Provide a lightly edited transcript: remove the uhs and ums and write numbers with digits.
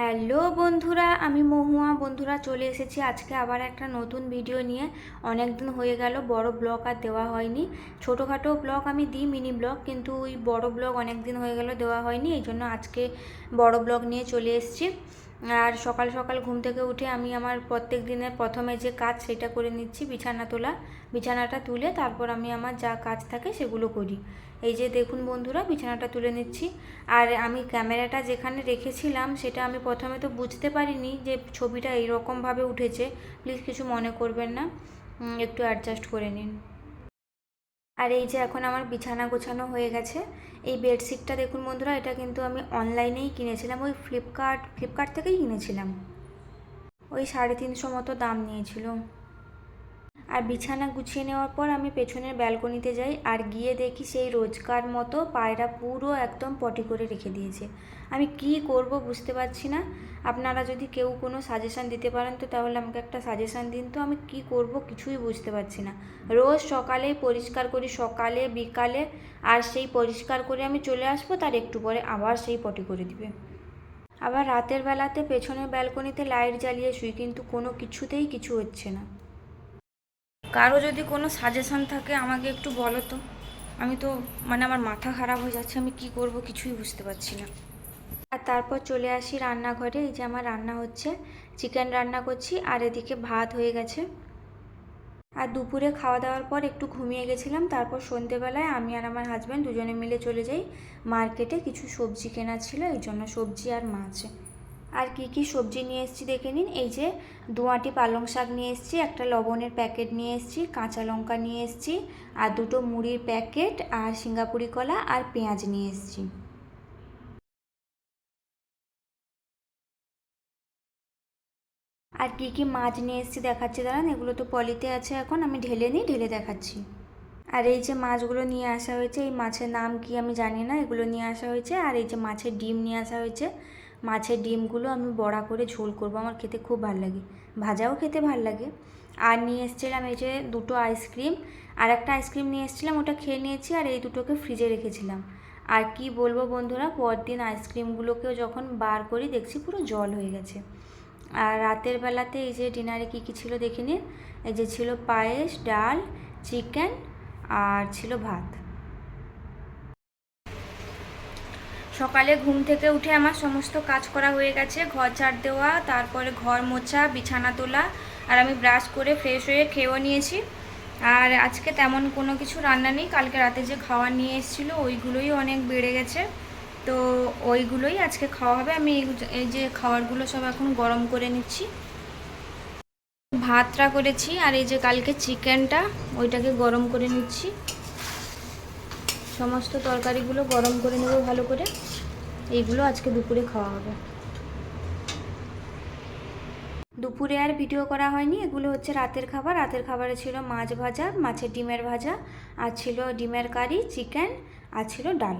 Hello বন্ধুরা, আমি মহুয়া। বন্ধুরা, চলে এসেছি আজকে আবার একটা নতুন ভিডিও নিয়ে। অনেক দিন হয়ে গেল বড় ব্লগ আর দেওয়া হয়নি। ছোটোখাটো ব্লগ আমি দিই, মিনি ব্লগ, কিন্তু ওই বড় ব্লগ অনেক দিন হয়ে গেল দেওয়া হয়নি। এই জন্য আজকে বড় ব্লগ নিয়ে চলে এসেছি। আর সকাল সকাল ঘুম থেকে উঠে আমি আমার প্রত্যেক দিনের প্রথমে যে কাজ সেটা করে নিচ্ছি, বিছানা তোলা। বিছানাটা তুলে তারপর আমি আমার যা কাজ থাকে সেগুলো করি। এই যে দেখুন বন্ধুরা, বিছানাটা তুলে নিচ্ছি। আর আমি ক্যামেরাটা যেখানে রেখেছিলাম সেটা আমি প্রথমে তো বুঝতে পারিনি যে ছবিটা এইরকমভাবে উঠেছে। প্লিজ কিছু মনে করবেন না, একটু অ্যাডজাস্ট করে নিন। আর এই যে এখন আমার বিছানা গোছানো হয়ে গেছে। এই বেডশিটটা দেখুন বন্ধুরা, এটা কিন্তু আমি অনলাইনেই কিনেছিলাম, ওই ফ্লিপকার্ট থেকেই কিনেছিলাম। ওই 350 মতো দাম নিয়েছিল। আর বিছানা গুছিয়ে নেওয়ার পর আমি পেছনের ব্যালকনিতে যাই, আর গিয়ে দেখি সেই রোজকার মতো পায়রা পুরো একদম পটি করে রেখে দিয়েছে। আমি কি করব বুঝতে পারছি না। আপনারা যদি কেউ কোনো সাজেশান দিতে পারেন তো তাহলে আমাকে একটা সাজেশান দিন তো। আমি কি করব কিছুই বুঝতে পারছি না। রোজ সকালেই পরিষ্কার করি, সকালে বিকালে, আর সেই পরিষ্কার করে আমি চলে আসবো, তার একটু পরে আবার সেই পটি করে দিবে। আবার রাতের বেলাতে পেছনের ব্যালকনিতে লাইট জ্বালিয়ে শুই, কিন্তু কোনো কিছুতেই কিছু হচ্ছে না। কারো যদি কোনো সাজেশান থাকে আমাকে একটু বলো তো। আমি তো আমার মাথা খারাপ হয়ে যাচ্ছে, আমি কি করব কিছুই বুঝতে পারছি না। আর তারপর চলে আসি রান্নাঘরে। এই যে আমার রান্না হচ্ছে, চিকেন রান্না করছি, আর এদিকে ভাত হয়ে গেছে। আর দুপুরে খাওয়া দাওয়ার পর একটু ঘুমিয়ে গেছিলাম। তারপর সন্ধেবেলায় আমি আর আমার হাজব্যান্ড দুজনে মিলে চলে যাই মার্কেটে। কিছু সবজি কেনা ছিল, এই জন্য সবজি আর মাছ। আর কি কি সবজি নিয়ে এসেছি দেখে নিন। এই যে 2 আঁটি পালং শাক নিয়ে এসেছি, একটা লবণের প্যাকেট নিয়ে এসেছি, কাঁচা লঙ্কা নিয়ে এসেছি, আর 2টো মুড়ির প্যাকেট, আর সিঙ্গাপুরি কলা, আর পেঁয়াজ নিয়ে এসেছি। আর কি কি মাছ নিয়ে এসেছি দেখাচ্ছি, দাঁড়ান। এগুলো তো পলিতে আছে, এখন আমি ঢেলে নিই, ঢেলে দেখাচ্ছি। আর এই যে মাছগুলো নিয়ে আসা হয়েছে, এই মাছের নাম কি আমি জানি না, এগুলো নিয়ে আসা হয়েছে। আর এই যে মাছের ডিম নিয়ে আসা হয়েছে। মাছের ডিমগুলো আমি বড়া করে ঝোল করব, আমার খেতে খুব ভালো লাগে, ভাজাও খেতে ভালো লাগে। আর নিয়ে এসেছিলাম এই যে 2টো আইসক্রিম। আর একটা আইসক্রিম নিয়ে এসেছিলাম, ওটা খেয়ে নিয়েছি, আর এই দুটোকে ফ্রিজে রেখেছিলাম। আর কি বলবো বন্ধুরা, পরদিন আইসক্রিমগুলোকেও যখন বার করি দেখছি পুরো জল হয়ে গেছে। আর রাতের বেলাতে এই যে ডিনারে কী কী ছিল দেখে নিন। এই যে ছিল পায়েস, ডাল, চিকেন, আর ছিল ভাত। সকালে ঘুম থেকে উঠে আমার সমস্ত কাজ করা হয়ে গেছে, ঘর ঝাড় দেওয়া, তারপরে ঘর মোছা, বিছানা তোলা, আর আমি ব্রাশ করে ফ্রেশ হয়ে খেয়েও নিয়েছি। আর আজকে তেমন কোনো কিছু রান্না নেই, কালকে রাতে যে খাবার নিয়ে এসেছিলো ওইগুলোই অনেক বেড়ে গেছে, তো ওইগুলোই আজকে খাওয়া হবে। আমি এই যে খাবারগুলো সব এখন গরম করে নিচ্ছি। ভাতটা করেছি, আর এই যে কালকে চিকেনটা, ওইটাকে গরম করে নিচ্ছি। সমস্ত তরকারিগুলো গরম করে নেব ভালো করে। এইগুলো আজকে দুপুরে খাওয়া হবে। দুপুরে আর ভিডিও করা হয়নি, এগুলো হচ্ছে রাতের খাবার। রাতের খাবারে ছিল মাছ ভাজা, মাছের ডিমের ভাজা, আর ছিল ডিমের কারি, চিকেন, আর ছিল ডাল।